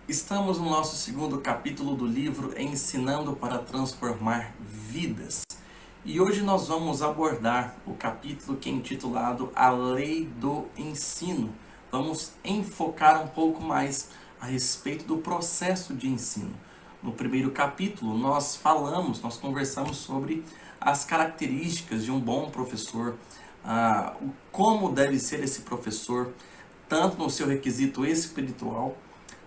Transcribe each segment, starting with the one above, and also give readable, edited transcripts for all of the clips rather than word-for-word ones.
Estamos no nosso segundo capítulo do livro Ensinando para Transformar Vidas. E hoje nós vamos abordar o capítulo que é intitulado A Lei do Ensino. Vamos enfocar um pouco mais a respeito do processo de ensino. No primeiro capítulo nós conversamos sobre as características de um bom professor, como deve ser esse professor, tanto no seu requisito espiritual,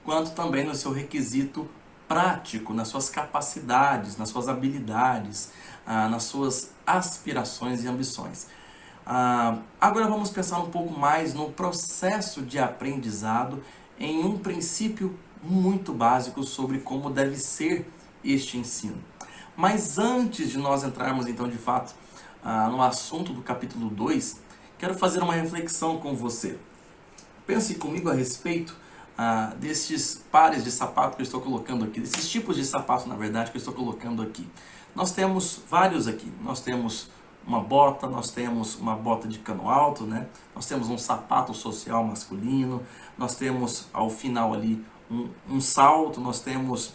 quanto também no seu requisito prático, nas suas capacidades, nas suas habilidades, nas suas aspirações e ambições. Agora vamos pensar um pouco mais no processo de aprendizado, em um princípio muito básico sobre como deve ser este ensino. Mas antes de nós entrarmos então de fato no assunto do capítulo 2, quero fazer uma reflexão com você. Pense comigo a respeito destes pares de sapato que eu estou colocando aqui, desses tipos de sapato, na verdade, que eu estou colocando aqui. Nós temos vários aqui. Nós temos uma bota, nós temos uma bota de cano alto, né? Nós temos um sapato social masculino, nós temos ao final ali um salto, nós temos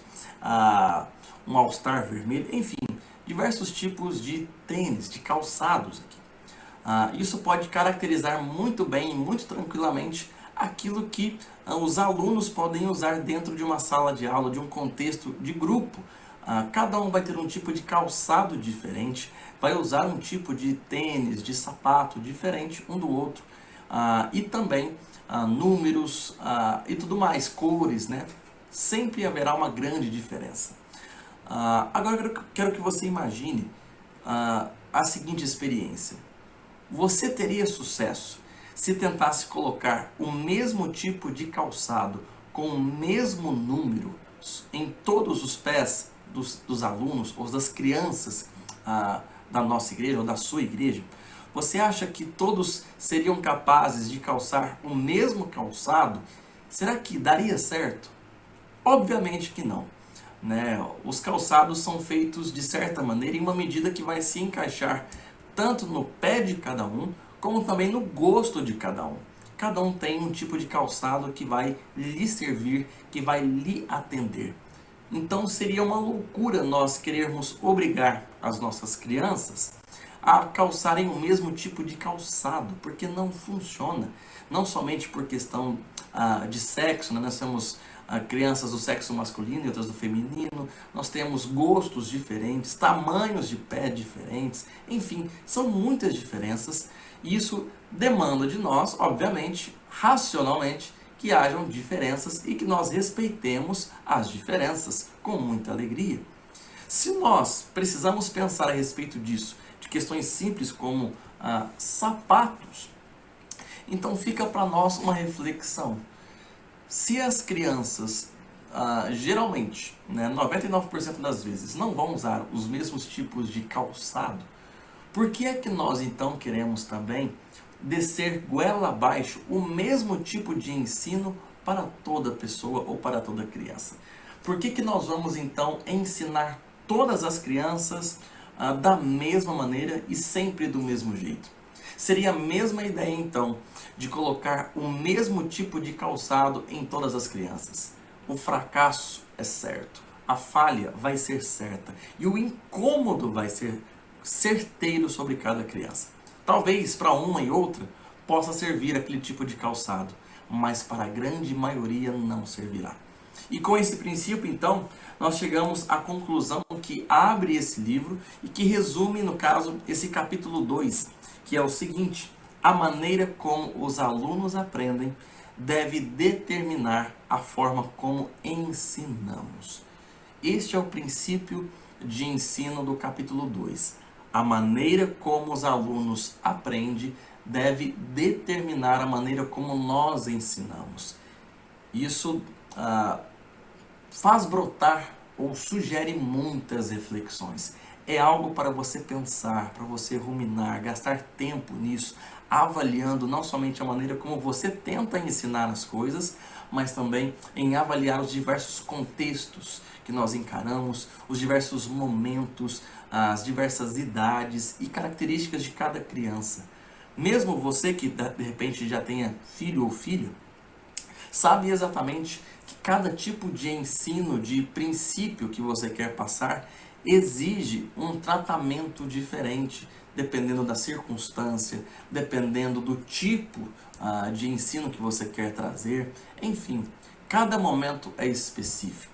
um all-star vermelho, enfim, diversos tipos de tênis, de calçados aqui. Isso pode caracterizar muito bem e muito tranquilamente aquilo que os alunos podem usar dentro de uma sala de aula, de um contexto de grupo. Cada um vai ter um tipo de calçado diferente, vai usar um tipo de tênis, de sapato diferente um do outro, e também números e tudo mais, cores, né? Sempre haverá uma grande diferença. Agora eu quero que você imagine a seguinte experiência. Você teria sucesso se tentasse colocar o mesmo tipo de calçado com o mesmo número em todos os pés dos alunos ou das crianças da nossa igreja ou da sua igreja? Você acha que todos seriam capazes de calçar o mesmo calçado? Será que daria certo? Obviamente que não, né? Os calçados são feitos de certa maneira, em uma medida que vai se encaixar tanto no pé de cada um, como também no gosto de cada um. Cada um tem um tipo de calçado que vai lhe servir, que vai lhe atender. Então seria uma loucura nós querermos obrigar as nossas crianças a calçarem o mesmo tipo de calçado, porque não funciona. Não somente por questão de sexo, né? Nós temos crianças do sexo masculino e outras do feminino, nós temos gostos diferentes, tamanhos de pé diferentes, enfim, são muitas diferenças e isso demanda de nós, obviamente, racionalmente, que hajam diferenças e que nós respeitemos as diferenças com muita alegria. Se nós precisamos pensar a respeito disso, de questões simples como sapatos, então fica para nós uma reflexão. Se as crianças, geralmente, né, 99% das vezes, não vão usar os mesmos tipos de calçado, por que é que nós então queremos também descer goela abaixo o mesmo tipo de ensino para toda pessoa ou para toda criança? Por que que nós vamos então ensinar todas as crianças da mesma maneira e sempre do mesmo jeito? Seria a mesma ideia então de colocar o mesmo tipo de calçado em todas as crianças. O fracasso é certo, a falha vai ser certa e o incômodo vai ser certeiro sobre cada criança. Talvez para uma e outra possa servir aquele tipo de calçado, mas para a grande maioria não servirá. E com esse princípio, então, nós chegamos à conclusão que abre esse livro e que resume, no caso, esse capítulo 2, que é o seguinte: a maneira como os alunos aprendem deve determinar a forma como ensinamos. Este é o princípio de ensino do capítulo 2. A maneira como os alunos aprendem deve determinar a maneira como nós ensinamos. Isso faz brotar ou sugere muitas reflexões. É algo para você pensar, para você ruminar, gastar tempo nisso, avaliando não somente a maneira como você tenta ensinar as coisas, mas também em avaliar os diversos contextos que nós encaramos, os diversos momentos, as diversas idades e características de cada criança. Mesmo você que de repente já tenha filho ou filha, Sabe exatamente que cada tipo de ensino, de princípio que você quer passar, exige um tratamento diferente, dependendo da circunstância, dependendo do tipo de ensino que você quer trazer. Enfim, cada momento é específico.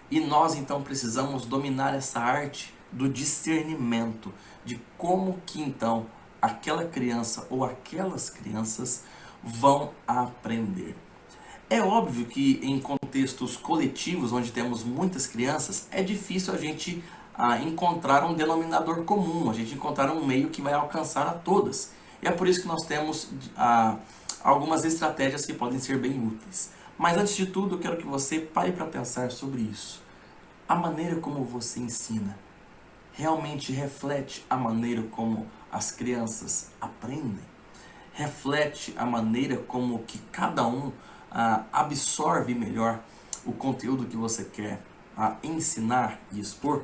E nós então precisamos dominar essa arte do discernimento, de como que então aquela criança ou aquelas crianças vão aprender. É óbvio que em contextos coletivos, onde temos muitas crianças, é difícil a gente encontrar um denominador comum, a gente encontrar um meio que vai alcançar a todas. E é por isso que nós temos algumas estratégias que podem ser bem úteis. Mas antes de tudo, eu quero que você pare para pensar sobre isso. A maneira como você ensina realmente reflete a maneira como as crianças aprendem? Reflete a maneira como que cada um absorve melhor o conteúdo que você quer ensinar e expor?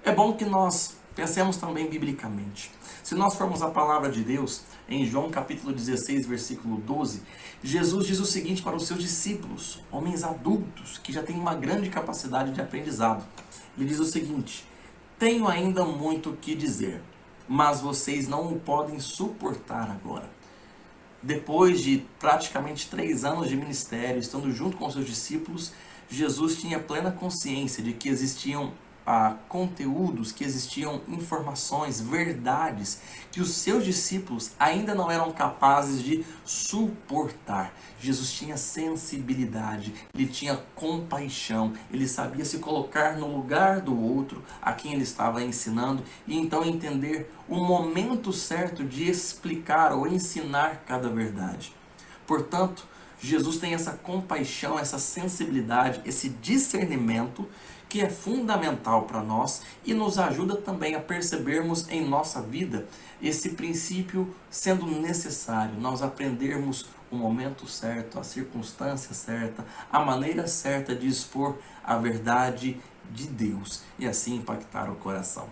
É bom que nós pensemos também biblicamente. Se nós formos à palavra de Deus, em João capítulo 16, versículo 12, Jesus diz o seguinte para os seus discípulos, homens adultos, que já têm uma grande capacidade de aprendizado. Ele diz o seguinte: tenho ainda muito o que dizer, mas vocês não o podem suportar agora. Depois de praticamente 3 anos de ministério, estando junto com seus discípulos, Jesus tinha plena consciência de que existiam conteúdos, que existiam informações, verdades que os seus discípulos ainda não eram capazes de suportar. Jesus tinha sensibilidade, ele tinha compaixão, ele sabia se colocar no lugar do outro a quem ele estava ensinando e então entender o momento certo de explicar ou ensinar cada verdade. Portanto, Jesus tem essa compaixão, essa sensibilidade, esse discernimento que é fundamental para nós e nos ajuda também a percebermos em nossa vida esse princípio sendo necessário, nós aprendermos o momento certo, a circunstância certa, a maneira certa de expor a verdade de Deus e assim impactar o coração.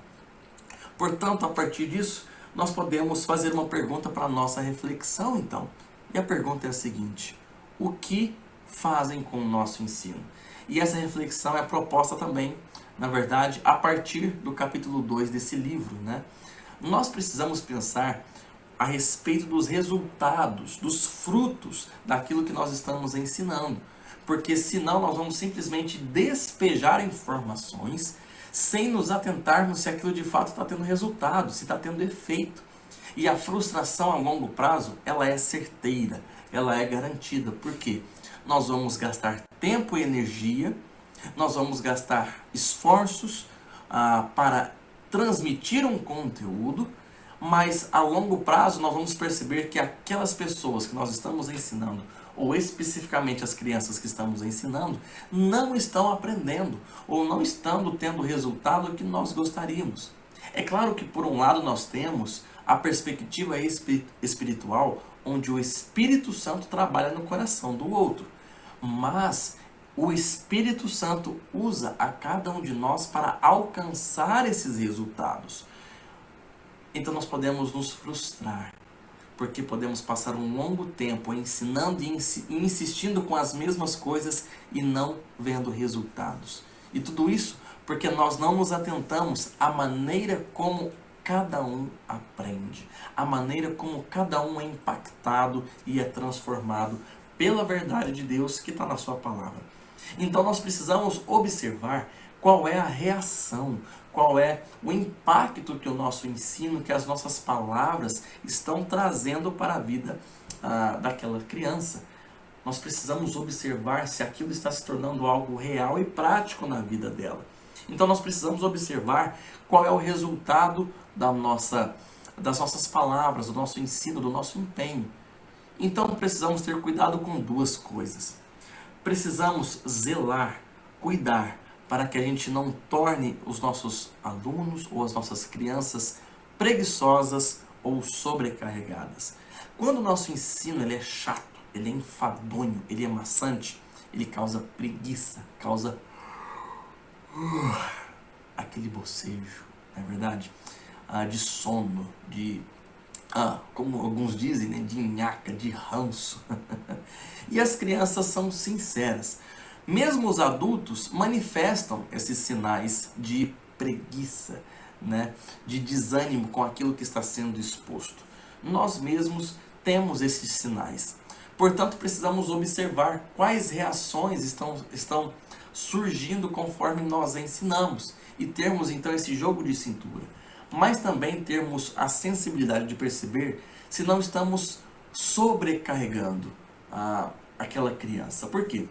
Portanto, a partir disso, nós podemos fazer uma pergunta para a nossa reflexão então. E a pergunta é a seguinte: o que fazem com o nosso ensino? E essa reflexão é proposta também, na verdade, a partir do capítulo 2 desse livro, né? Nós precisamos pensar a respeito dos resultados, dos frutos daquilo que nós estamos ensinando. Porque senão nós vamos simplesmente despejar informações sem nos atentarmos se aquilo de fato está tendo resultado, se está tendo efeito. E a frustração a longo prazo, ela é certeira, ela é garantida. Por quê? Nós vamos gastar tempo e energia, nós vamos gastar esforços para transmitir um conteúdo, mas a longo prazo nós vamos perceber que aquelas pessoas que nós estamos ensinando, ou especificamente as crianças que estamos ensinando, não estão aprendendo, ou não estão tendo o resultado que nós gostaríamos. É claro que por um lado nós temos a perspectiva espiritual, onde o Espírito Santo trabalha no coração do outro. Mas o Espírito Santo usa a cada um de nós para alcançar esses resultados. Então nós podemos nos frustrar, porque podemos passar um longo tempo ensinando e insistindo com as mesmas coisas e não vendo resultados. E tudo isso porque nós não nos atentamos à maneira como cada um aprende, a maneira como cada um é impactado e é transformado pela verdade de Deus que está na sua palavra. Então nós precisamos observar qual é a reação, qual é o impacto que o nosso ensino, que as nossas palavras estão trazendo para a vida daquela criança. Nós precisamos observar se aquilo está se tornando algo real e prático na vida dela. Então nós precisamos observar qual é o resultado das nossas palavras, do nosso ensino, do nosso empenho. Então precisamos ter cuidado com 2 coisas. Precisamos zelar, cuidar, para que a gente não torne os nossos alunos ou as nossas crianças preguiçosas ou sobrecarregadas. Quando o nosso ensino ele é chato, ele é enfadonho, ele é maçante, ele causa preguiça, causa aquele bocejo, não é verdade? De sono, de como alguns dizem, né, de nhaca, de ranço. E as crianças são sinceras. Mesmo os adultos manifestam esses sinais de preguiça, né, de desânimo com aquilo que está sendo exposto. Nós mesmos temos esses sinais. Portanto, precisamos observar quais reações estão surgindo conforme nós ensinamos e termos então esse jogo de cintura. Mas também termos a sensibilidade de perceber se não estamos sobrecarregando aquela criança. Por quê?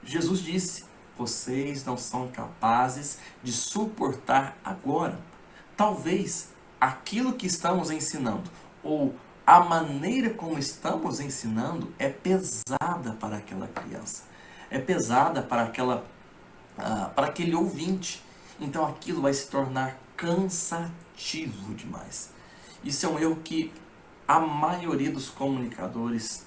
Jesus disse: vocês não são capazes de suportar agora. Talvez aquilo que estamos ensinando ou a maneira como estamos ensinando é pesada para aquela criança, é pesada para aquele ouvinte. Então aquilo vai se tornar cansativo demais. Isso é um erro que a maioria dos comunicadores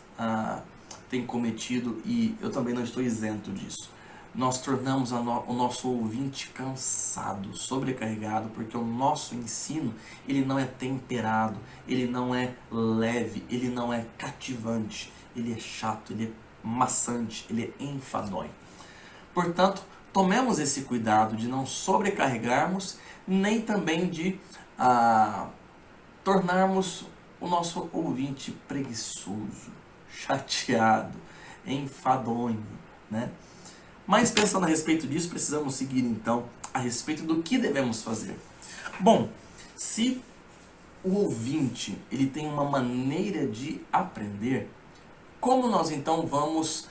tem cometido, e eu também não estou isento disso. Nós tornamos o nosso ouvinte cansado, sobrecarregado, porque o nosso ensino ele não é temperado, ele não é leve, ele não é cativante, ele é chato, ele é maçante, ele é enfadonho. Portanto, tomemos esse cuidado de não sobrecarregarmos, nem também de tornarmos o nosso ouvinte preguiçoso, chateado, enfadonho, né? Mas pensando a respeito disso, precisamos seguir então a respeito do que devemos fazer. Bom, se o ouvinte ele tem uma maneira de aprender, como nós então vamos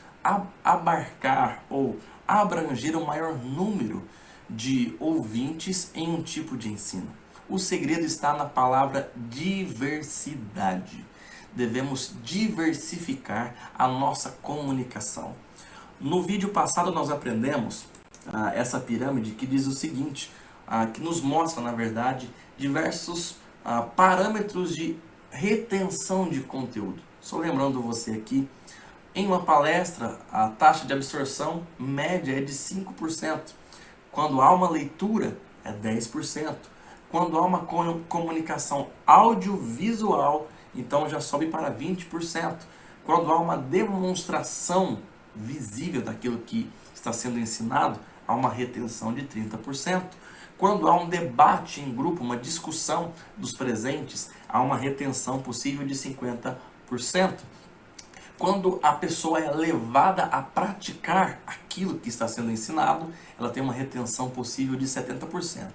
abarcar ou abranger o maior número de ouvintes em um tipo de ensino? O segredo está na palavra diversidade. Devemos diversificar a nossa comunicação. No vídeo passado nós aprendemos essa pirâmide que diz o seguinte, que nos mostra, na verdade, diversos parâmetros de retenção de conteúdo. Só lembrando você aqui, em uma palestra, a taxa de absorção média é de 5%. Quando há uma leitura, é 10%. Quando há uma comunicação audiovisual, então já sobe para 20%. Quando há uma demonstração visível daquilo que está sendo ensinado, há uma retenção de 30%. Quando há um debate em grupo, uma discussão dos presentes, há uma retenção possível de 50%. Quando a pessoa é levada a praticar aquilo que está sendo ensinado, ela tem uma retenção possível de 70%.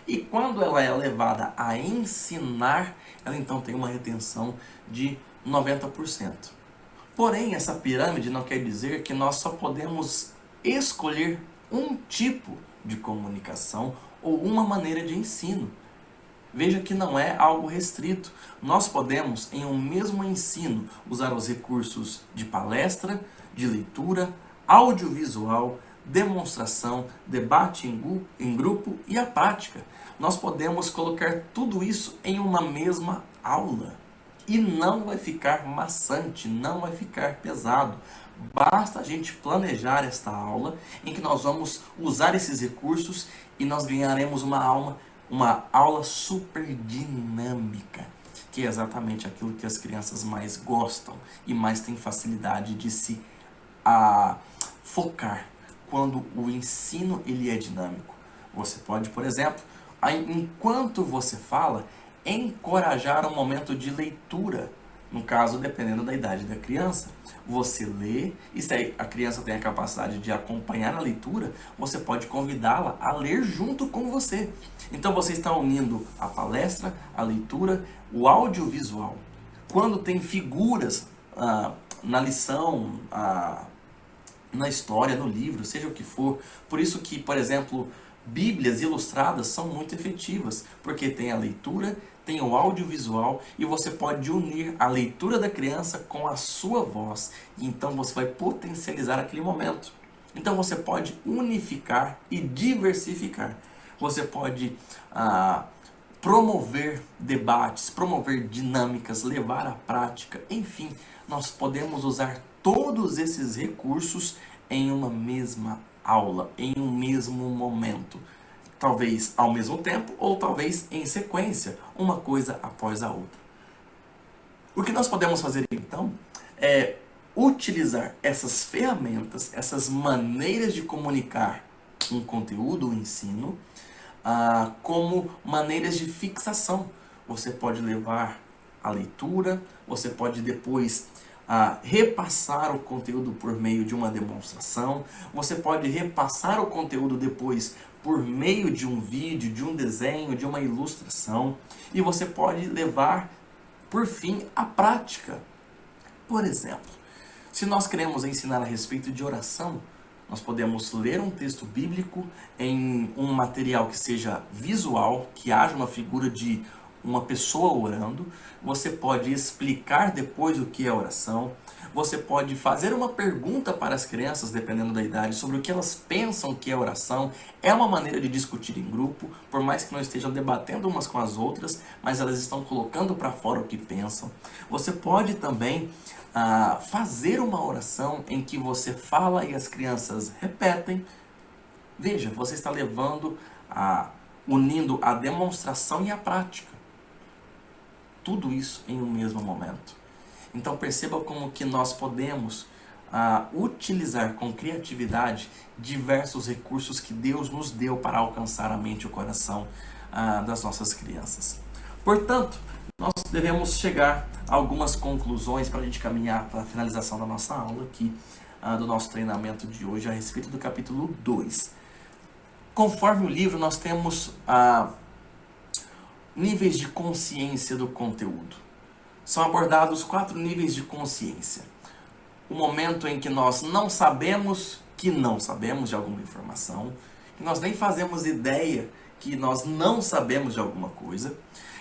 E quando ela é levada a ensinar, ela então tem uma retenção de 90%. Porém, essa pirâmide não quer dizer que nós só podemos escolher um tipo de comunicação ou uma maneira de ensino. Veja que não é algo restrito. Nós podemos, em um mesmo ensino, usar os recursos de palestra, de leitura, audiovisual, demonstração, debate em grupo e a prática. Nós podemos colocar tudo isso em uma mesma aula. E não vai ficar maçante, não vai ficar pesado. Basta a gente planejar esta aula em que nós vamos usar esses recursos e nós ganharemos uma aula super dinâmica, que é exatamente aquilo que as crianças mais gostam e mais têm facilidade de se focar quando o ensino ele é dinâmico. Você pode, por exemplo, enquanto você fala, encorajar um momento de leitura. No caso, dependendo da idade da criança, você lê, e se a criança tem a capacidade de acompanhar a leitura, você pode convidá-la a ler junto com você. Então você está unindo a palestra, a leitura, o audiovisual. Quando tem figuras na lição, na história, no livro, seja o que for. Por isso que, por exemplo, Bíblias ilustradas são muito efetivas, porque tem a leitura, tem o audiovisual e você pode unir a leitura da criança com a sua voz. E então você vai potencializar aquele momento. Então você pode unificar e diversificar. Você pode promover debates, promover dinâmicas, levar à prática. Enfim, nós podemos usar todos esses recursos em uma mesma aula, em um mesmo momento. Talvez ao mesmo tempo ou talvez em sequência, uma coisa após a outra. O que nós podemos fazer então é utilizar essas ferramentas, essas maneiras de comunicar um conteúdo, um ensino, como maneiras de fixação. Você pode levar a leitura, você pode depois repassar o conteúdo por meio de uma demonstração, você pode repassar o conteúdo depois por meio de um vídeo, de um desenho, de uma ilustração, e você pode levar, por fim, a prática. Por exemplo, se nós queremos ensinar a respeito de oração, nós podemos ler um texto bíblico em um material que seja visual, que haja uma figura de uma pessoa orando. Você pode explicar depois o que é oração. Você pode fazer uma pergunta para as crianças, dependendo da idade, sobre o que elas pensam que é oração. É uma maneira de discutir em grupo, por mais que não estejam debatendo umas com as outras, mas elas estão colocando para fora o que pensam. Você pode também fazer uma oração em que você fala e as crianças repetem. Veja, você está unindo a demonstração e a prática. Tudo isso em um mesmo momento. Então perceba como que nós podemos utilizar com criatividade diversos recursos que Deus nos deu para alcançar a mente e o coração das nossas crianças. Portanto, nós devemos chegar a algumas conclusões para a gente caminhar para a finalização da nossa aula aqui, do nosso treinamento de hoje, a respeito do capítulo 2. Conforme o livro, nós temos níveis de consciência do conteúdo. São abordados 4 níveis de consciência. O momento em que nós não sabemos que não sabemos de alguma informação, que nós nem fazemos ideia que nós não sabemos de alguma coisa.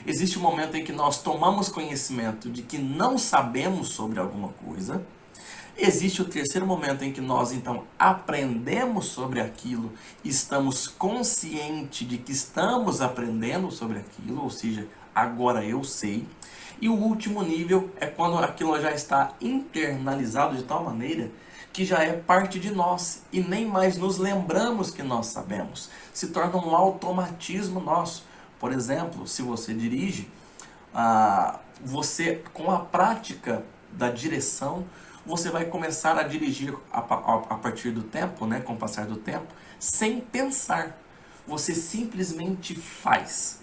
Existe um momento em que nós tomamos conhecimento de que não sabemos sobre alguma coisa. Existe o terceiro momento em que nós, então, aprendemos sobre aquilo, estamos conscientes de que estamos aprendendo sobre aquilo, ou seja, agora eu sei. E o último nível é quando aquilo já está internalizado de tal maneira que já é parte de nós e nem mais nos lembramos que nós sabemos. Se torna um automatismo nosso. Por exemplo, se você dirige, você com a prática da direção, você vai começar a dirigir a partir do tempo, né, com o passar do tempo, sem pensar. Você simplesmente faz.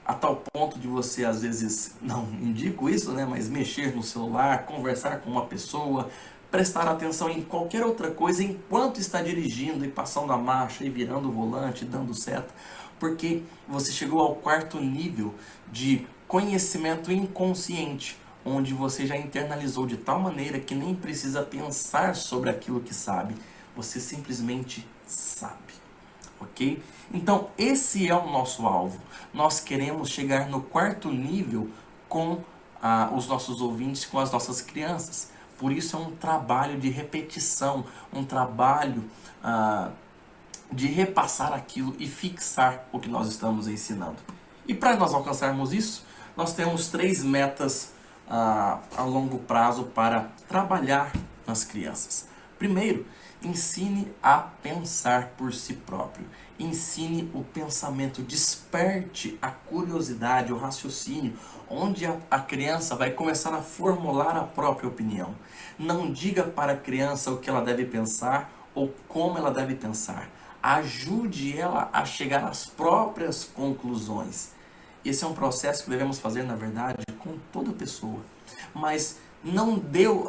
A tal ponto de você, às vezes, não indico isso, né, mas mexer no celular, conversar com uma pessoa, prestar atenção em qualquer outra coisa enquanto está dirigindo e passando a marcha e virando o volante, dando seta, porque você chegou ao 4º nível de conhecimento inconsciente, onde você já internalizou de tal maneira que nem precisa pensar sobre aquilo que sabe, você simplesmente sabe, ok? Então esse é o nosso alvo. Nós queremos chegar no 4º nível com os nossos ouvintes, com as nossas crianças. Por isso é um trabalho de repetição, um trabalho de repassar aquilo e fixar o que nós estamos ensinando. E para nós alcançarmos isso, nós temos 3 metas a longo prazo para trabalhar nas crianças. Primeiro, ensine a pensar por si próprio. Ensine o pensamento, desperte a curiosidade, o raciocínio, onde a criança vai começar a formular a própria opinião. Não diga para a criança o que ela deve pensar ou como ela deve pensar. Ajude ela a chegar às próprias conclusões. Esse é um processo que devemos fazer, na verdade, com toda pessoa. Mas não deu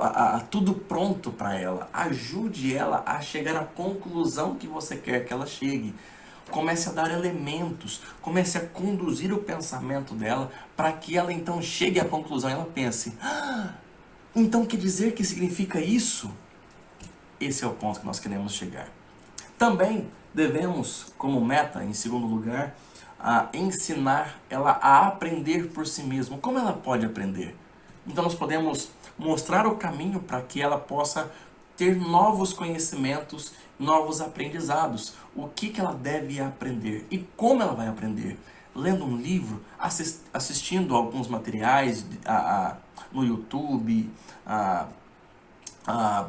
tudo pronto para ela. Ajude ela a chegar à conclusão que você quer que ela chegue. Comece a dar elementos, comece a conduzir o pensamento dela para que ela então chegue à conclusão e ela pense: então quer dizer que significa isso? Esse é o ponto que nós queremos chegar. Também devemos, como meta, em segundo lugar, ensinar ela a aprender por si mesma. Como ela pode aprender? Então nós podemos mostrar o caminho para que ela possa ter novos conhecimentos, novos aprendizados. O que ela deve aprender e como ela vai aprender? Lendo um livro, assistindo alguns materiais no YouTube,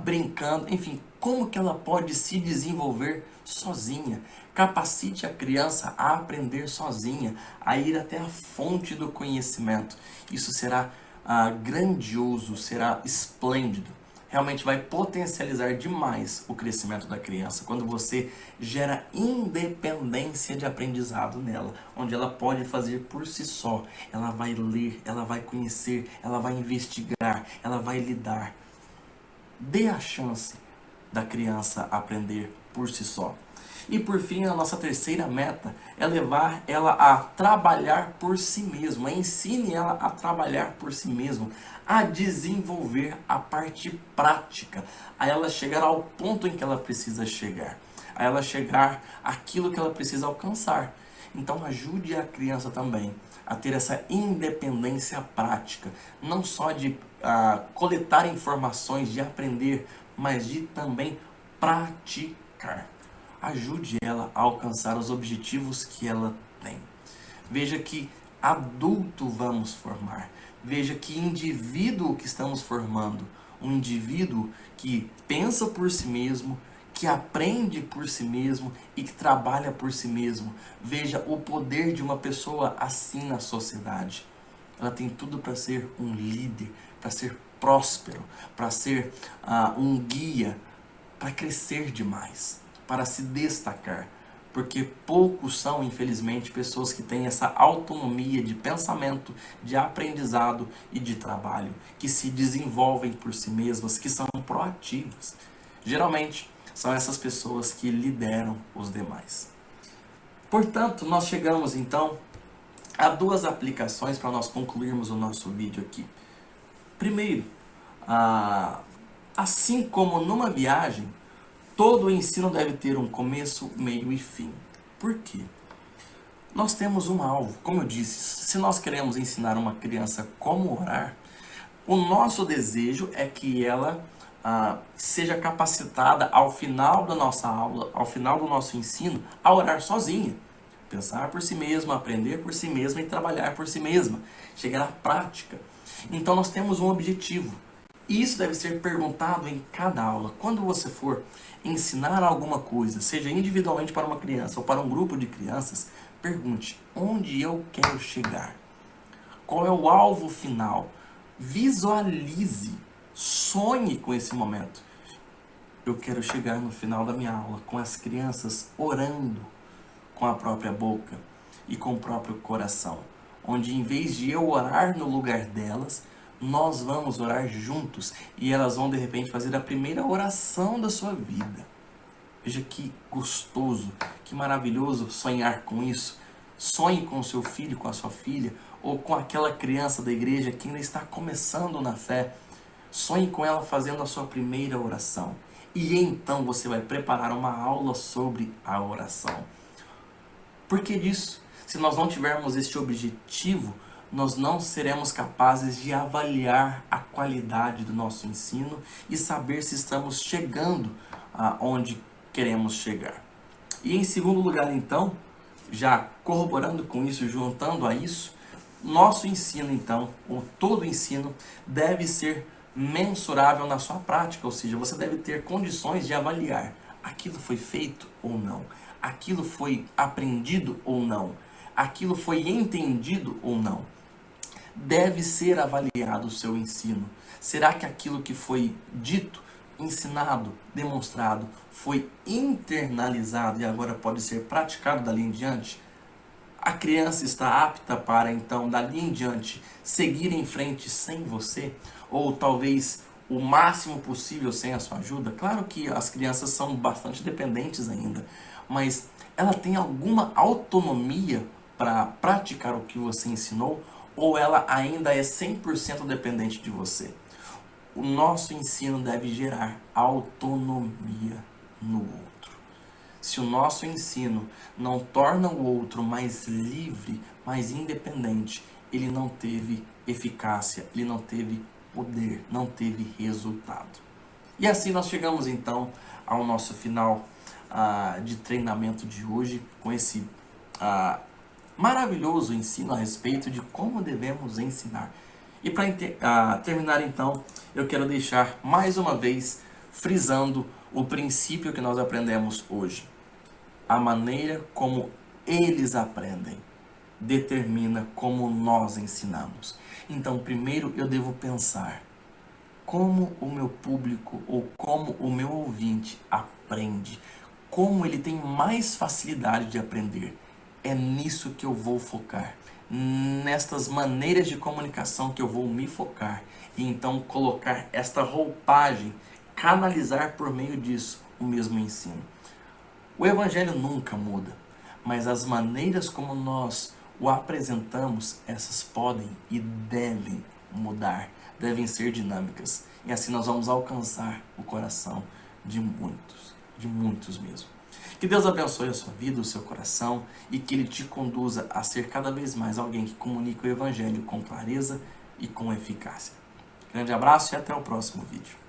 brincando, enfim, como que ela pode se desenvolver sozinha. Capacite a criança a aprender sozinha, a ir até a fonte do conhecimento. Isso será grandioso, será esplêndido. Realmente vai potencializar demais o crescimento da criança quando você gera independência de aprendizado nela, onde ela pode fazer por si só. Ela vai ler, ela vai conhecer, ela vai investigar, ela vai lidar. Dê a chance da criança aprender por si só. E por fim, a nossa terceira meta é levar ela a trabalhar por si mesma. Ensine ela a trabalhar por si mesma, a desenvolver a parte prática, a ela chegar ao ponto em que ela precisa chegar, a ela chegar àquilo que ela precisa alcançar. Então ajude a criança também a ter essa independência prática, não só de coletar informações, de aprender, mas de também praticar. Ajude ela a alcançar os objetivos que ela tem. Veja que adulto vamos formar. Veja que indivíduo que estamos formando. Um indivíduo que pensa por si mesmo, que aprende por si mesmo e que trabalha por si mesmo. Veja o poder de uma pessoa assim na sociedade. Ela tem tudo para ser um líder, para ser próspero, para ser um guia, para crescer demais, para se destacar. Porque poucos são, infelizmente, pessoas que têm essa autonomia de pensamento, de aprendizado e de trabalho, que se desenvolvem por si mesmas, que são proativas. Geralmente, são essas pessoas que lideram os demais. Portanto, nós chegamos então a duas aplicações para nós concluirmos o nosso vídeo aqui. Primeiro, assim como numa viagem, todo o ensino deve ter um começo, meio e fim. Por quê? Nós temos um alvo. Como eu disse, se nós queremos ensinar uma criança como orar, o nosso desejo é que ela seja capacitada ao final da nossa aula, ao final do nosso ensino, a orar sozinha. Pensar por si mesma, aprender por si mesma e trabalhar por si mesma. Chegar à prática. Então nós temos um objetivo. E isso deve ser perguntado em cada aula. Quando você for ensinar alguma coisa, seja individualmente para uma criança ou para um grupo de crianças, pergunte: onde eu quero chegar? Qual é o alvo final? Visualize, sonhe com esse momento. Eu quero chegar no final da minha aula com as crianças orando com a própria boca e com o próprio coração, onde em vez de eu orar no lugar delas, nós vamos orar juntos e elas vão de repente fazer a primeira oração da sua vida. Veja que gostoso, que maravilhoso sonhar com isso. Sonhe com o seu filho, com a sua filha, ou com aquela criança da igreja que ainda está começando na fé. Sonhe com ela fazendo a sua primeira oração. E então você vai preparar uma aula sobre a oração. Por que disso? Se nós não tivermos este objetivo, nós não seremos capazes de avaliar a qualidade do nosso ensino e saber se estamos chegando aonde queremos chegar. E em segundo lugar, então, já corroborando com isso, juntando a isso, nosso ensino, então, ou todo o ensino, deve ser mensurável na sua prática, ou seja, você deve ter condições de avaliar aquilo foi feito ou não, aquilo foi aprendido ou não, aquilo foi entendido ou não. Deve ser avaliado o seu ensino. Será que aquilo que foi dito, ensinado, demonstrado, foi internalizado e agora pode ser praticado dali em diante? A criança está apta para, então, dali em diante, seguir em frente sem você? Ou talvez o máximo possível sem a sua ajuda? Claro que as crianças são bastante dependentes ainda, mas ela tem alguma autonomia para praticar o que você ensinou? Ou ela ainda é 100% dependente de você? O nosso ensino deve gerar autonomia no outro. Se o nosso ensino não torna o outro mais livre, mais independente, ele não teve eficácia, ele não teve poder, não teve resultado. E assim nós chegamos então ao nosso final de treinamento de hoje, com esse maravilhoso ensino a respeito de como devemos ensinar. E para terminar então, eu quero deixar mais uma vez frisando o princípio que nós aprendemos hoje. A maneira como eles aprendem determina como nós ensinamos. Então, primeiro eu devo pensar como o meu público ou como o meu ouvinte aprende, como ele tem mais facilidade de aprender. É nisso que eu vou focar, nestas maneiras de comunicação que eu vou me focar e então colocar esta roupagem, canalizar por meio disso o mesmo ensino. O Evangelho nunca muda, mas as maneiras como nós o apresentamos, essas podem e devem mudar, devem ser dinâmicas. E assim nós vamos alcançar o coração de muitos mesmo. Que Deus abençoe a sua vida, o seu coração e que Ele te conduza a ser cada vez mais alguém que comunica o Evangelho com clareza e com eficácia. Grande abraço e até o próximo vídeo.